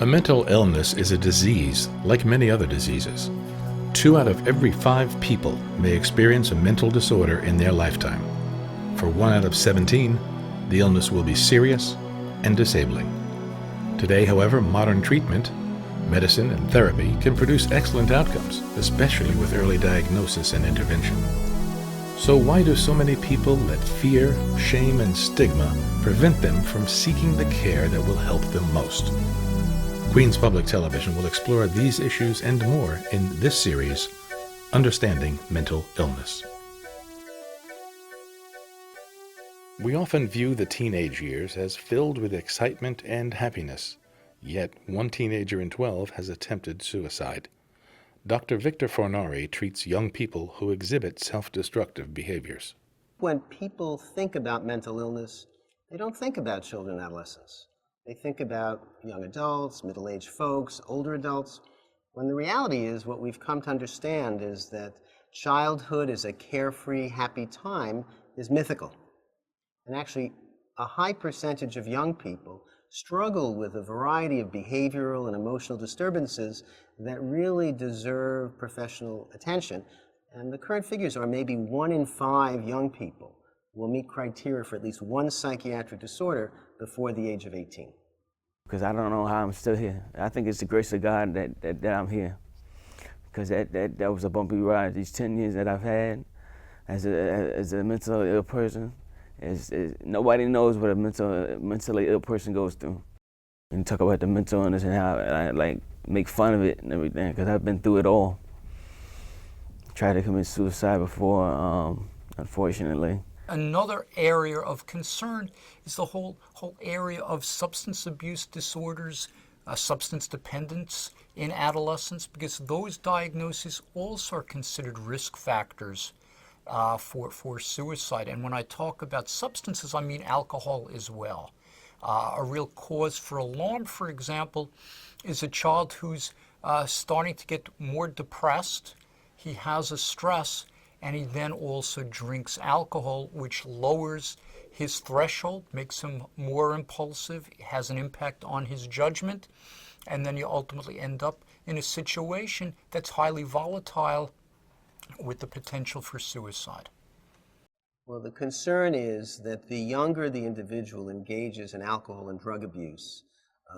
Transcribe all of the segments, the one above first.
A mental illness is a disease like many other diseases. 2 out of every 5 people may experience a mental disorder in their lifetime. For 1 out of 17, the illness will be serious and disabling. Today, however, modern treatment, medicine, and therapy can produce excellent outcomes, especially with early diagnosis and intervention. So why do so many people let fear, shame, and stigma prevent them from seeking the care that will help them most? Queens Public Television will explore these issues and more in this series, Understanding Mental Illness. We often view the teenage years as filled with excitement and happiness, yet one teenager in 12 has attempted suicide. Dr. Victor Fornari treats young people who exhibit self-destructive behaviors. When people think about mental illness, they don't think about children and adolescents. They think about young adults, middle-aged folks, older adults, when the reality is what we've come to understand is that childhood as a carefree, happy time is mythical. And actually, a high percentage of young people struggle with a variety of behavioral and emotional disturbances that really deserve professional attention. And the current figures are maybe 1 in 5 young people will meet criteria for at least one psychiatric disorder before the age of 18. Because I don't know how I'm still here. I think it's the grace of God that I'm here. Because that was a bumpy ride. These 10 years that I've had as a mentally ill person, nobody knows what a mentally ill person goes through. And talk about the mental illness and how I make fun of it and everything, because I've been through it all. Tried to commit suicide before, unfortunately. Another area of concern is the whole area of substance abuse disorders, substance dependence in adolescents, because those diagnoses also are considered risk factors for suicide. And when I talk about substances, I mean alcohol as well. A real cause for alarm, for example, is a child who's starting to get more depressed. He has a stress, and he then also drinks alcohol, which lowers his threshold, makes him more impulsive, has an impact on his judgment, and then you ultimately end up in a situation that's highly volatile with the potential for suicide. Well, the concern is that the younger the individual engages in alcohol and drug abuse,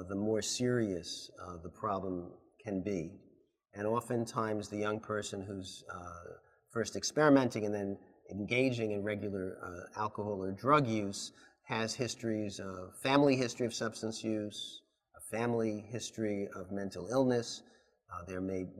the more serious the problem can be. And oftentimes the young person who's first experimenting and then engaging in regular alcohol or drug use has histories of family history of substance use, a family history of mental illness.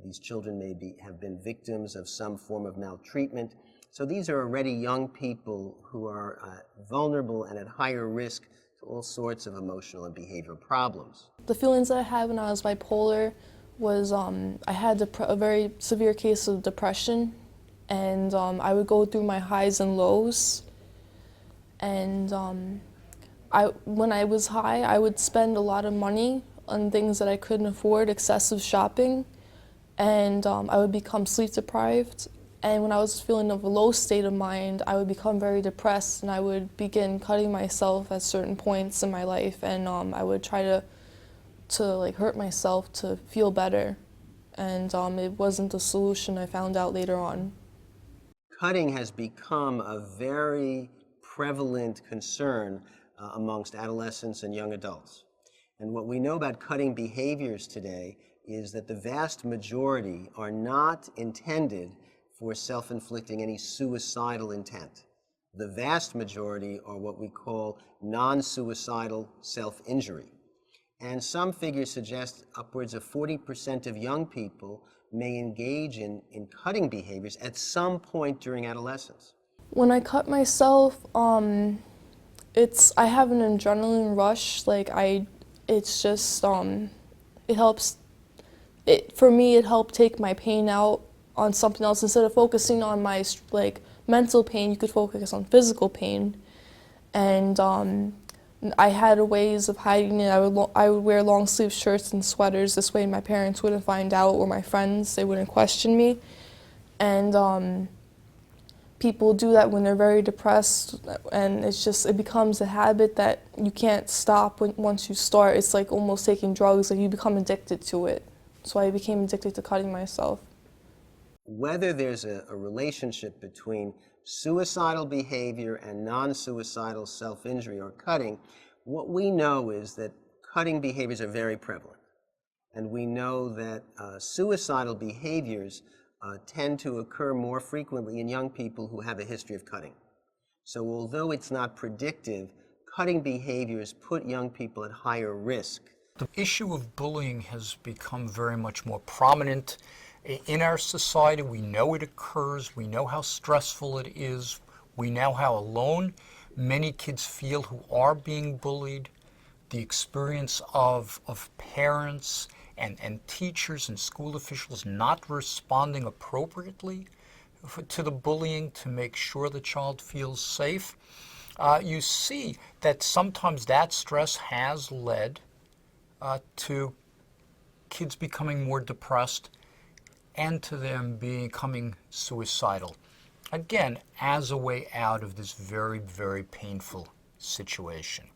These children may have been victims of some form of maltreatment. So these are already young people who are vulnerable and at higher risk to all sorts of emotional and behavioral problems. The feelings that I had when I was bipolar was I had a very severe case of depression, and I would go through my highs and lows. And when I was high, I would spend a lot of money on things that I couldn't afford, excessive shopping, and I would become sleep deprived. And when I was feeling of a low state of mind, I would become very depressed, and I would begin cutting myself at certain points in my life, and I would try to hurt myself to feel better. And it wasn't the solution, I found out later on. Cutting has become a very prevalent concern amongst adolescents and young adults. And what we know about cutting behaviors today is that the vast majority are not intended for self-inflicting any suicidal intent. The vast majority are what we call non-suicidal self-injury. And some figures suggest upwards of 40% of young people may engage in cutting behaviors at some point during adolescence. When I cut myself, I have an adrenaline rush. It helps. For me, it helped take my pain out on something else. Instead of focusing on my mental pain, you could focus on physical pain. And I had ways of hiding it. I would wear long sleeve shirts and sweaters. This way my parents wouldn't find out, or my friends, they wouldn't question me. And people do that when they're very depressed, and it becomes a habit that you can't stop once you start. It's like almost taking drugs, like you become addicted to it. So I became addicted to cutting myself. Whether there's a relationship between suicidal behavior and non-suicidal self-injury or cutting, what we know is that cutting behaviors are very prevalent. And we know that suicidal behaviors tend to occur more frequently in young people who have a history of cutting. So although it's not predictive, cutting behaviors put young people at higher risk. The issue of bullying has become very much more prominent in our society. We know it occurs. We know how stressful it is. We know how alone many kids feel who are being bullied. The experience of parents and teachers and school officials not responding appropriately to the bullying to make sure the child feels safe. You see that sometimes that stress has led to kids becoming more depressed and to them becoming suicidal. Again, as a way out of this very, very painful situation.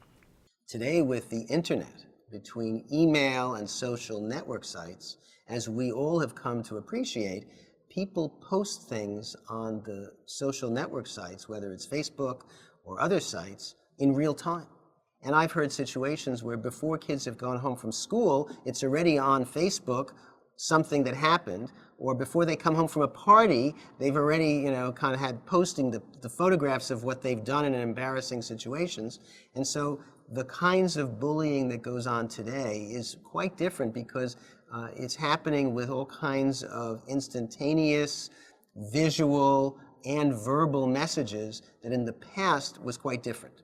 Today, with the internet, between email and social network sites, as we all have come to appreciate, people post things on the social network sites, whether it's Facebook or other sites, in real time. And I've heard situations where before kids have gone home from school, it's already on Facebook, something that happened, or before they come home from a party, they've already, kind of had posting the photographs of what they've done in embarrassing situations. And so the kinds of bullying that goes on today is quite different because it's happening with all kinds of instantaneous, visual, and verbal messages that in the past was quite different.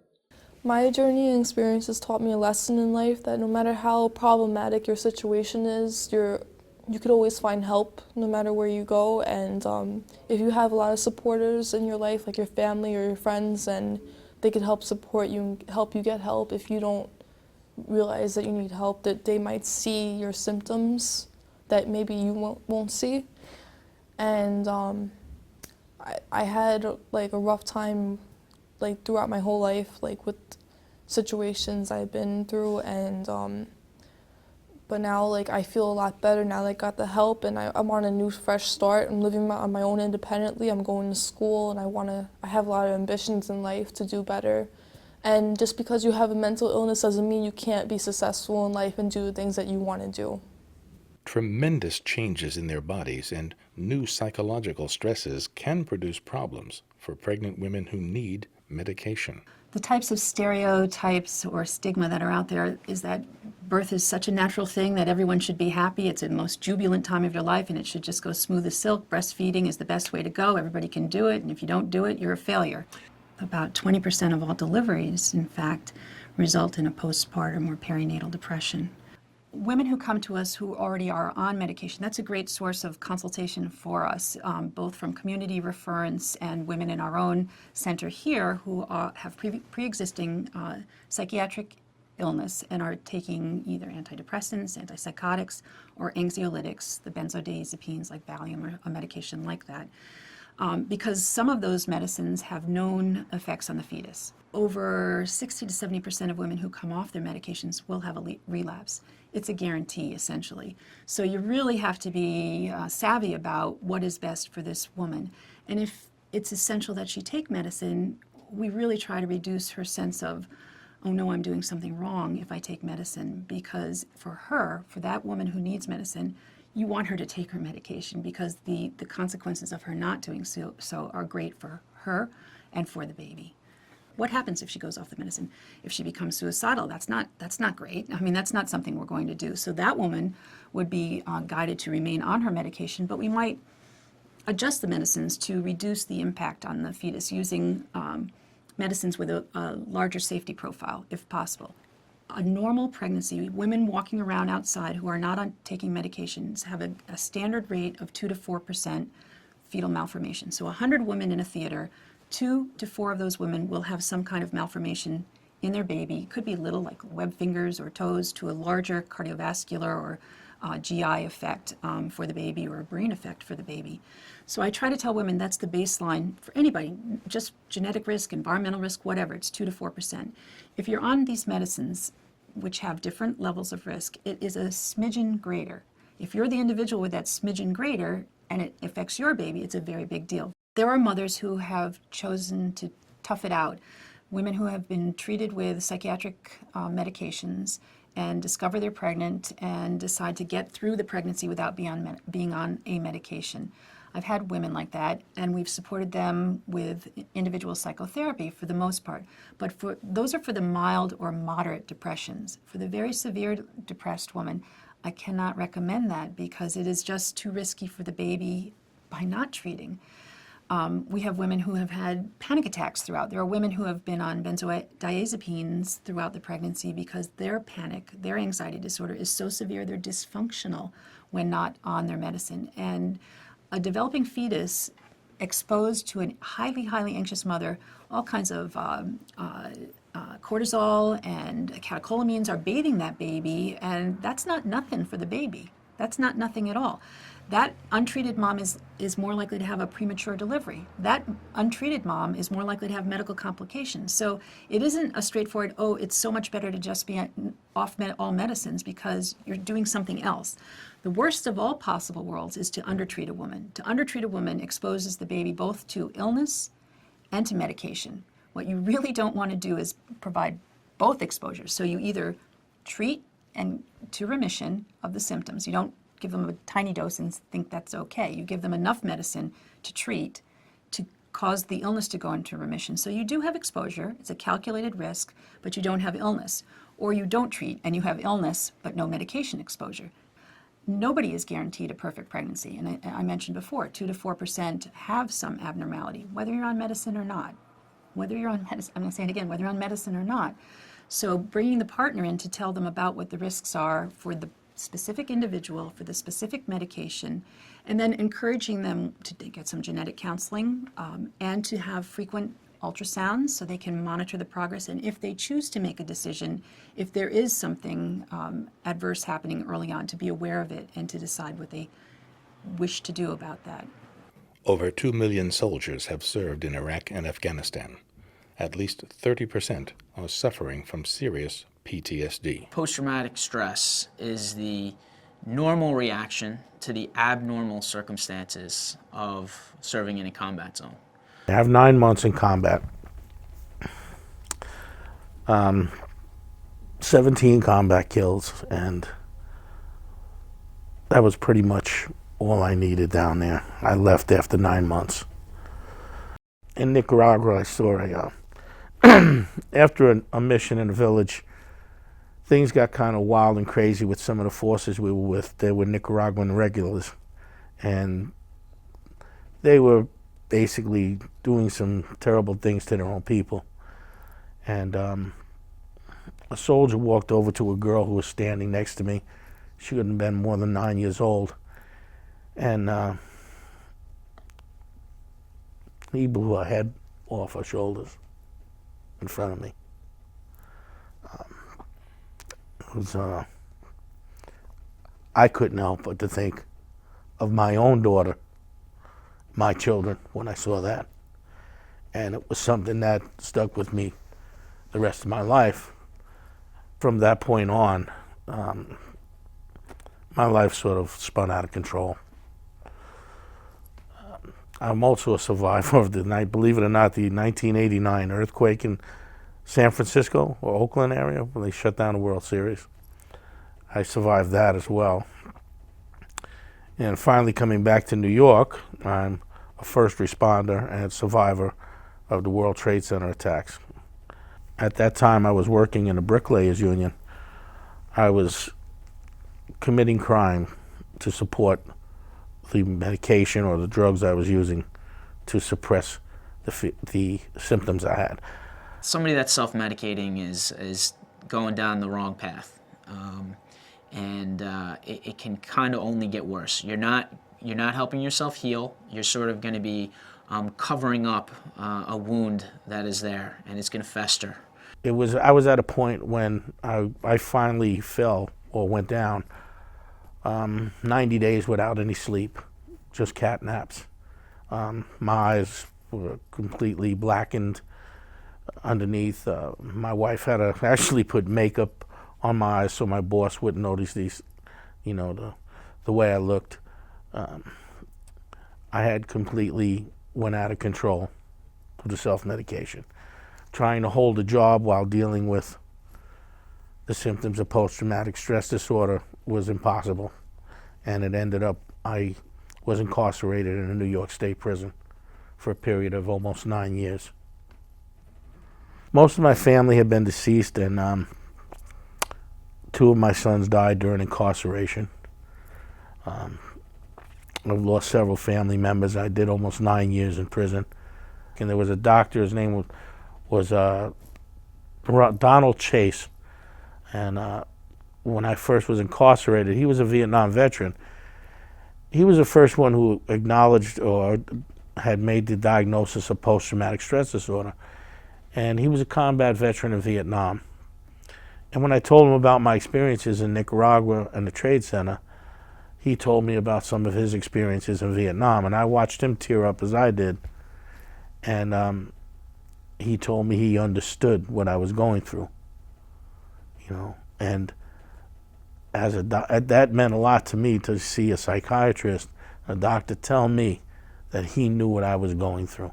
My journey and experiences taught me a lesson in life that no matter how problematic your situation is, you could always find help no matter where you go. And if you have a lot of supporters in your life, like your family or your friends, and they could help support you and help you get help if you don't realize that you need help, that they might see your symptoms that maybe you won't see. And I had like a rough time like throughout my whole life, like with situations I've been through, and but now like I feel a lot better now that I got the help, and I'm on a new fresh start. I'm living on my own independently. I'm going to school, and I have a lot of ambitions in life to do better. And just because you have a mental illness doesn't mean you can't be successful in life and do the things that you want to do. Tremendous changes in their bodies and new psychological stresses can produce problems for pregnant women who need medication. The types of stereotypes or stigma that are out there is that birth is such a natural thing that everyone should be happy. It's the most jubilant time of your life and it should just go smooth as silk. Breastfeeding is the best way to go. Everybody can do it, and if you don't do it, you're a failure. About 20% of all deliveries, in fact, result in a postpartum or perinatal depression. Women who come to us who already are on medication, that's a great source of consultation for us, both from community reference and women in our own center here who have pre-existing psychiatric illness and are taking either antidepressants, antipsychotics, or anxiolytics, the benzodiazepines like Valium or a medication like that. Because some of those medicines have known effects on the fetus. Over 60 to 70% of women who come off their medications will have a relapse. It's a guarantee, essentially. So you really have to be savvy about what is best for this woman. And if it's essential that she take medicine, we really try to reduce her sense of, oh no, I'm doing something wrong if I take medicine, because for that woman who needs medicine, you want her to take her medication because the consequences of her not doing so are great for her and for the baby. What happens if she goes off the medicine? If she becomes suicidal, that's not great. I mean, that's not something we're going to do. So that woman would be guided to remain on her medication, but we might adjust the medicines to reduce the impact on the fetus using medicines with a larger safety profile, if possible. A normal pregnancy, women walking around outside who are not taking medications have a standard rate of 2 to 4% fetal malformation. So 100 women in a theater, 2 to 4 of those women will have some kind of malformation in their baby. It could be little, like web fingers or toes, to a larger cardiovascular or GI effect for the baby or a brain effect for the baby. So I try to tell women that's the baseline for anybody, just genetic risk, environmental risk, whatever, it's 2 to 4%. If you're on these medicines, which have different levels of risk, it is a smidgen greater. If you're the individual with that smidgen greater and it affects your baby, it's a very big deal. There are mothers who have chosen to tough it out, women who have been treated with psychiatric medications and discover they're pregnant and decide to get through the pregnancy without being on a medication. I've had women like that, and we've supported them with individual psychotherapy for the most part. But those are for the mild or moderate depressions. For the very severe depressed woman, I cannot recommend that because it is just too risky for the baby by not treating. We have women who have had panic attacks throughout. There are women who have been on benzodiazepines throughout the pregnancy because their panic, their anxiety disorder is so severe they're dysfunctional when not on their medicine. And a developing fetus exposed to a highly, highly anxious mother, all kinds of cortisol and catecholamines are bathing that baby, and that's not nothing for the baby. That's not nothing at all. That untreated mom is more likely to have a premature delivery. That untreated mom is more likely to have medical complications. So it isn't a straightforward, oh, it's so much better to just be off all medicines because you're doing something else. The worst of all possible worlds is to undertreat a woman. To undertreat a woman exposes the baby both to illness and to medication. What you really don't want to do is provide both exposures. So you either treat and to remission of the symptoms. You don't give them a tiny dose and think that's okay. You give them enough medicine to treat to cause the illness to go into remission. So you do have exposure, it's a calculated risk, but you don't have illness. Or you don't treat and you have illness but no medication exposure. Nobody is guaranteed a perfect pregnancy. And I mentioned before, 2 to 4% have some abnormality, whether you're on medicine or not. Whether you're on medicine, I'm going to say it again, whether you're on medicine or not. So bringing the partner in to tell them about what the risks are for the specific individual, for the specific medication, and then encouraging them to get some genetic counseling and to have frequent ultrasounds so they can monitor the progress. And if they choose to make a decision, if there is something adverse happening early on, to be aware of it and to decide what they wish to do about that. Over 2 million soldiers have served in Iraq and Afghanistan. At least 30% are suffering from serious PTSD. Post-traumatic stress is the normal reaction to the abnormal circumstances of serving in a combat zone. I have 9 months in combat. 17 combat kills, and that was pretty much all I needed down there. I left after 9 months. In Nicaragua, I saw after a mission in a village, things got kind of wild and crazy with some of the forces we were with. They were Nicaraguan regulars, and they were basically doing some terrible things to their own people. And a soldier walked over to a girl who was standing next to me. She couldn't have been more than 9 years old. And he blew her head off her shoulders in front of me. I couldn't help but to think of my own daughter, my children, when I saw that. And it was something that stuck with me the rest of my life. From that point on, my life sort of spun out of control. I'm also a survivor of believe it or not, the 1989 earthquake in San Francisco or Oakland area when they shut down the World Series. I survived that as well. And finally coming back to New York, I'm a first responder and survivor of the World Trade Center attacks. At that time I was working in a bricklayers union. I was committing crime to support the medication or the drugs I was using to suppress the symptoms I had. Somebody that's self-medicating is going down the wrong path, and it can kind of only get worse. You're not helping yourself heal. You're sort of going to be covering up a wound that is there, and it's going to fester. I was at a point when I finally fell or went down 90 days without any sleep, just cat naps. My eyes were completely blackened underneath. My wife had to actually put makeup on my eyes so my boss wouldn't notice these, the way I looked. I had completely went out of control with the self-medication. Trying to hold a job while dealing with the symptoms of post-traumatic stress disorder was impossible. And it ended up, I was incarcerated in a New York State prison for a period of almost 9 years. Most of my family had been deceased, and 2 of my sons died during incarceration. I've lost several family members. I did almost 9 years in prison. And there was a doctor, his name was Donald Chase. And when I first was incarcerated, he was a Vietnam veteran. He was the first one who acknowledged or had made the diagnosis of post-traumatic stress disorder. And he was a combat veteran in Vietnam. And when I told him about my experiences in Nicaragua and the Trade Center, he told me about some of his experiences in Vietnam, and I watched him tear up as I did. And he told me he understood what I was going through, and that meant a lot to me, to see a psychiatrist, a doctor, tell me that he knew what I was going through,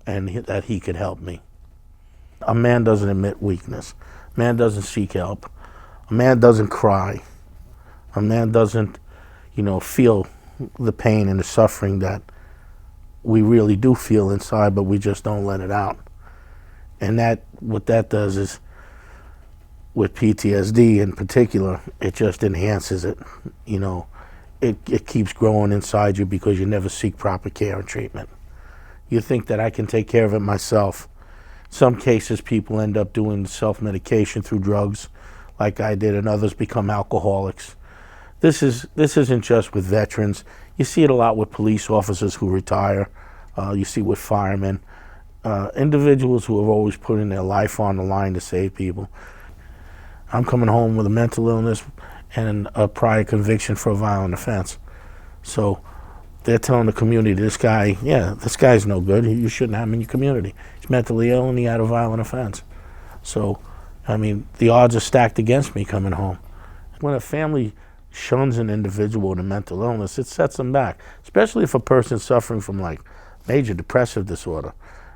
and that he could help me. A man doesn't admit weakness. A man doesn't seek help. A man doesn't cry. A man doesn't, feel the pain and the suffering that we really do feel inside, but we just don't let it out. And what that does is, with PTSD in particular, it just enhances it. It keeps growing inside you because you never seek proper care and treatment. You think that I can take care of it myself. Some cases, people end up doing self-medication through drugs, like I did, and others become alcoholics. This isn't just with veterans. You see it a lot with police officers who retire. You see with firemen, individuals who have always putting their life on the line to save people. I'm coming home with a mental illness and a prior conviction for a violent offense. So they're telling the community, this guy's no good. You shouldn't have him in your community. He's mentally ill and he had a violent offense. So, the odds are stacked against me coming home. When a family shuns an individual with a mental illness, it sets them back, especially if a person's suffering from major depressive disorder.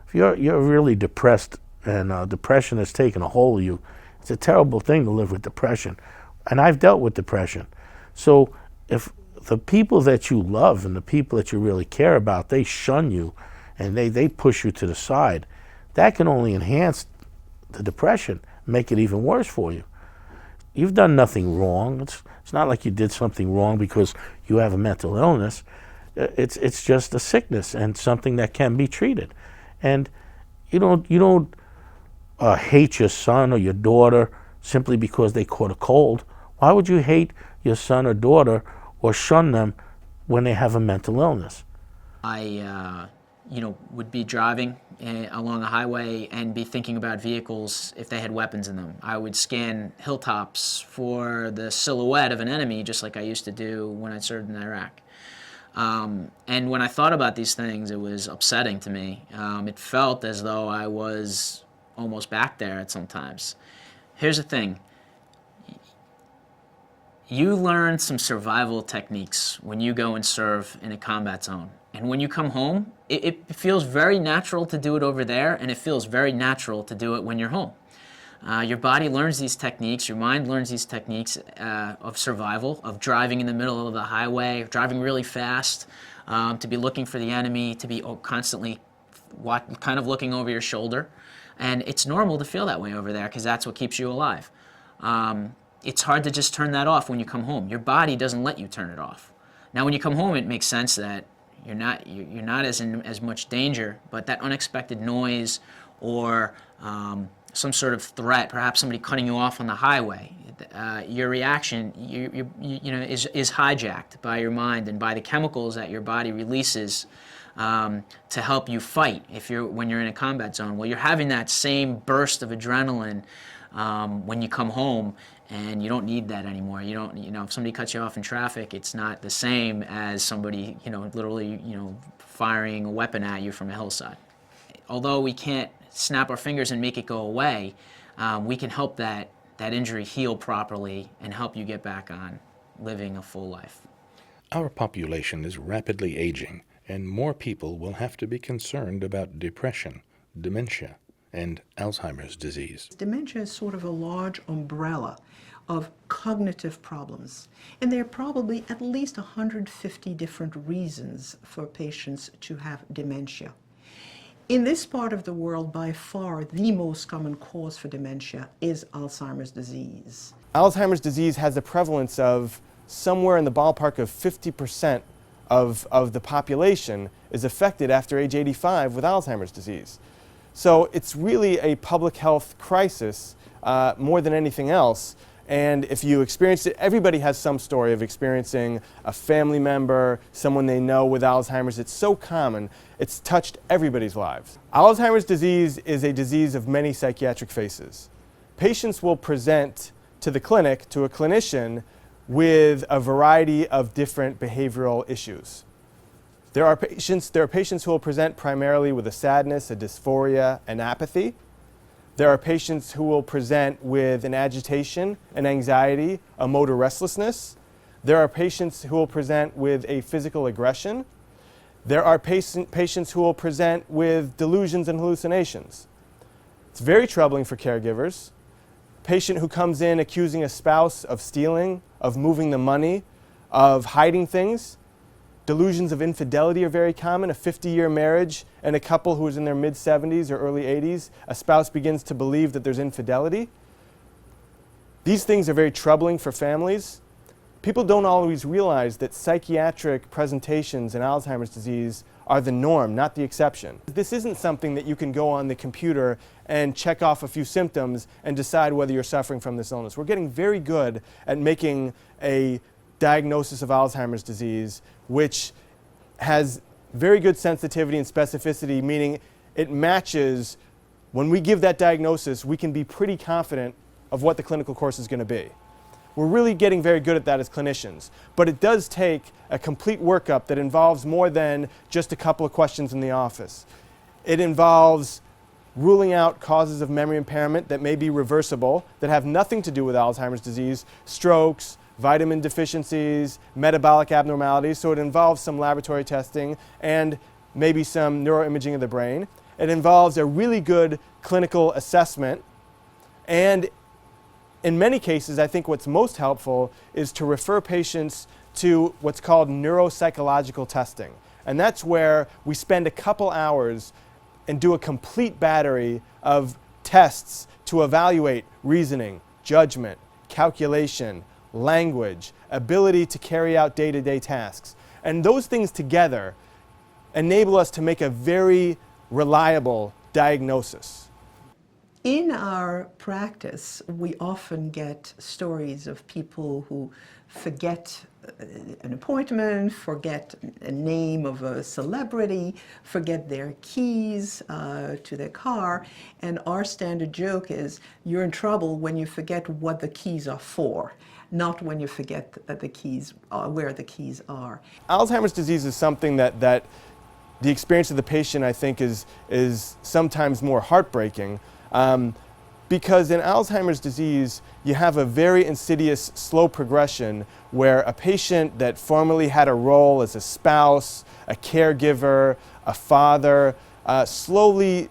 If you're really depressed and depression has taken a hold of you, it's a terrible thing to live with depression. And I've dealt with depression. So if the people that you love and the people that you really care about, they shun you and they push you to the side, that can only enhance the depression, make it even worse for you. You've done nothing wrong. It's not like you did something wrong because you have a mental illness. It's just a sickness and something that can be treated. And you don't hate your son or your daughter simply because they caught a cold. Why would you hate your son or daughter or shun them when they have a mental illness? I would be driving along a highway and be thinking about vehicles if they had weapons in them. I would scan hilltops for the silhouette of an enemy, just like I used to do when I served in Iraq. And when I thought about these things, it was upsetting to me. It felt as though I was almost back there at some times. Here's the thing. You learn some survival techniques when you go and serve in a combat zone. And when you come home, it feels very natural to do it over there, and it feels very natural to do it when you're home. Your body learns these techniques, your mind learns these techniques of survival, of driving in the middle of the highway, driving really fast, to be looking for the enemy, to be constantly kind of looking over your shoulder. And it's normal to feel that way over there because that's what keeps you alive. It's hard to just turn that off when you come home. Your body doesn't let you turn it off. Now, when you come home, it makes sense that you're not as much danger, but that unexpected noise or some sort of threat, perhaps somebody cutting you off on the highway, your reaction is hijacked by your mind and by the chemicals that your body releases to help you fight when you're in a combat zone. Well, you're having that same burst of adrenaline when you come home, and you don't need that anymore. You don't, if somebody cuts you off in traffic, it's not the same as somebody, literally, firing a weapon at you from a hillside. Although we can't snap our fingers and make it go away, we can help that injury heal properly and help you get back on living a full life. Our population is rapidly aging, and more people will have to be concerned about depression, dementia, and Alzheimer's disease. Dementia is sort of a large umbrella of cognitive problems, and there are probably at least 150 different reasons for patients to have dementia. In this part of the world, by far, the most common cause for dementia is Alzheimer's disease. Alzheimer's disease has a prevalence of somewhere in the ballpark of 50% of the population is affected after age 85 with Alzheimer's disease. So it's really a public health crisis more than anything else. And if you experience it, everybody has some story of experiencing a family member, someone they know with Alzheimer's. It's so common, it's touched everybody's lives. Alzheimer's disease is a disease of many psychiatric faces. Patients will present to the clinic, to a clinician, with a variety of different behavioral issues. There are patients who will present primarily with a sadness, a dysphoria, an apathy. There are patients who will present with an agitation, an anxiety, a motor restlessness. There are patients who will present with a physical aggression. There are patients who will present with delusions and hallucinations. It's very troubling for caregivers. Patient who comes in accusing a spouse of stealing, of moving the money, of hiding things. Delusions of infidelity are very common. A 50-year marriage and a couple who is in their mid-70s or early 80s, a spouse begins to believe that there's infidelity. These things are very troubling for families. People don't always realize that psychiatric presentations in Alzheimer's disease are the norm, not the exception. This isn't something that you can go on the computer and check off a few symptoms and decide whether you're suffering from this illness. We're getting very good at making a diagnosis of Alzheimer's disease, which has very good sensitivity and specificity, meaning it matches, when we give that diagnosis, we can be pretty confident of what the clinical course is going to be. We're really getting very good at that as clinicians, but it does take a complete workup that involves more than just a couple of questions in the office. It involves ruling out causes of memory impairment that may be reversible, that have nothing to do with Alzheimer's disease, strokes, vitamin deficiencies, metabolic abnormalities, so it involves some laboratory testing and maybe some neuroimaging of the brain. It involves a really good clinical assessment, and in many cases, I think what's most helpful is to refer patients to what's called neuropsychological testing. And that's where we spend a couple hours and do a complete battery of tests to evaluate reasoning, judgment, calculation, language, ability to carry out day-to-day tasks. And those things together enable us to make a very reliable diagnosis. In our practice, we often get stories of people who forget an appointment, forget a name of a celebrity, forget their keys to their car, and our standard joke is, you're in trouble when you forget what the keys are for, not when you forget that the keys where the keys are. Alzheimer's disease is something that the experience of the patient, I think, is sometimes more heartbreaking. Because in Alzheimer's disease, you have a very insidious, slow progression where a patient that formerly had a role as a spouse, a caregiver, a father, slowly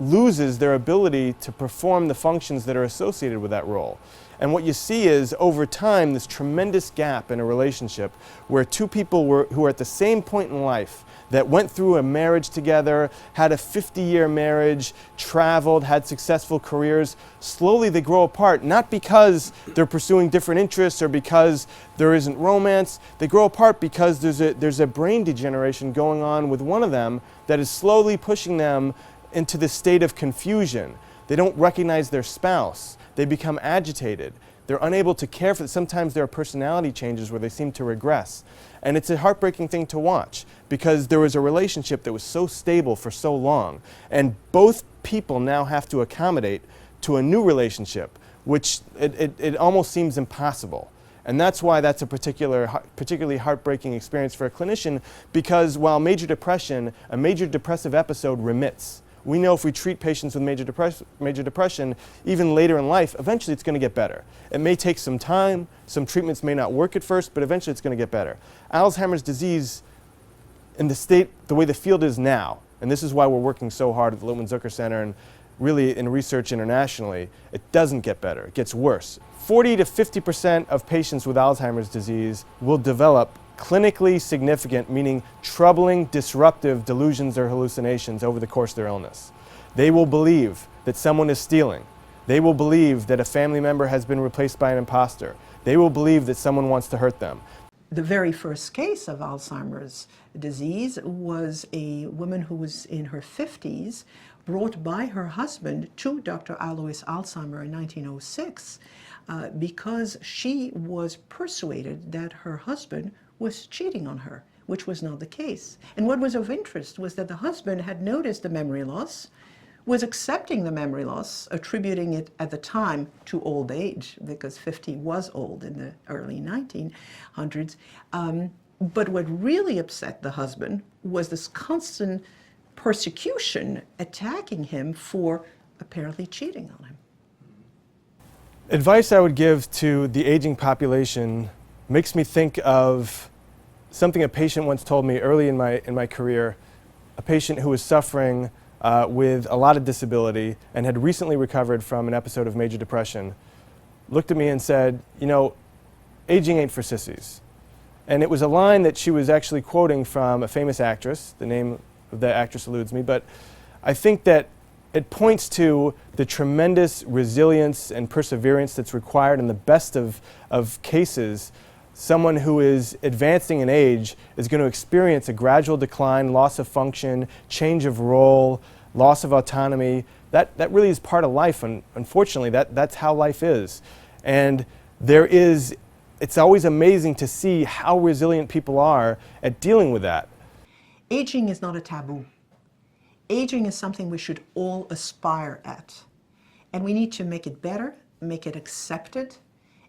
loses their ability to perform the functions that are associated with that role. And what you see is, over time, this tremendous gap in a relationship where two people who are at the same point in life, that went through a marriage together, had a 50-year marriage, traveled, had successful careers, slowly they grow apart, not because they're pursuing different interests or because there isn't romance. They grow apart because there's a brain degeneration going on with one of them that is slowly pushing them into this state of confusion. They don't recognize their spouse. They become agitated. They're unable to care for it. Sometimes there are personality changes where they seem to regress. And it's a heartbreaking thing to watch because there was a relationship that was so stable for so long. And both people now have to accommodate to a new relationship, which it almost seems impossible. And that's why that's a particularly heartbreaking experience for a clinician, because while major depression, a major depressive episode remits. We know if we treat patients with major depression, even later in life, eventually it's going to get better. It may take some time, some treatments may not work at first, but eventually it's going to get better. Alzheimer's disease, in the way the field is now, and this is why we're working so hard at the Littman Zucker Center and really in research internationally, it doesn't get better, it gets worse. 40 to 50% of patients with Alzheimer's disease will develop clinically significant, meaning troubling, disruptive delusions or hallucinations over the course of their illness. They will believe that someone is stealing. They will believe that a family member has been replaced by an imposter. They will believe that someone wants to hurt them. The very first case of Alzheimer's disease was a woman who was in her 50s, brought by her husband to Dr. Alois Alzheimer in 1906 because she was persuaded that her husband was cheating on her, which was not the case. And what was of interest was that the husband had noticed the memory loss, was accepting the memory loss, attributing it at the time to old age, because 50 was old in the early 1900s. But what really upset the husband was this constant persecution attacking him for apparently cheating on him. Advice I would give to the aging population makes me think of something a patient once told me early in my career, a patient who was suffering with a lot of disability and had recently recovered from an episode of major depression, looked at me and said, you know, aging ain't for sissies. And it was a line that she was actually quoting from a famous actress. The name of the actress eludes me, but I think that it points to the tremendous resilience and perseverance that's required in the best of cases. Someone who is advancing in age is going to experience a gradual decline, loss of function, change of role, loss of autonomy. That really is part of life, and unfortunately that's how life is. And it's always amazing to see how resilient people are at dealing with that. Aging is not a taboo. Aging is something we should all aspire at. And we need to make it better, make it accepted,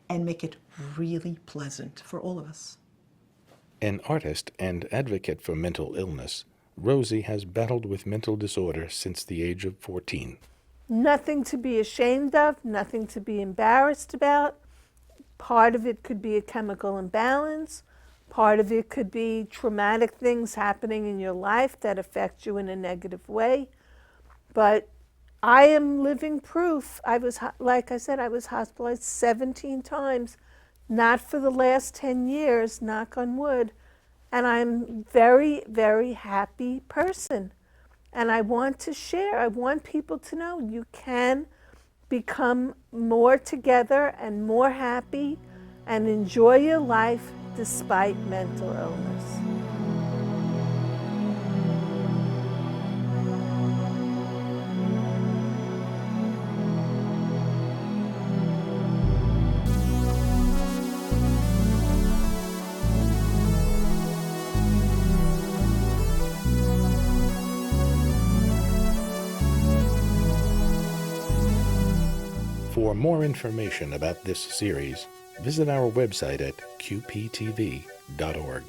and make it really pleasant for all of us. An artist and advocate for mental illness, Rosie has battled with mental disorder since the age of 14. Nothing to be ashamed of, nothing to be embarrassed about. Part of it could be a chemical imbalance. Part of it could be traumatic things happening in your life that affect you in a negative way. But I am living proof. Like I said, I was hospitalized 17 times, not for the last 10 years, knock on wood. And I'm a very, very happy person. And I want to share, I want people to know you can become more together and more happy and enjoy your life despite mental illness. For more information about this series, visit our website at qptv.org.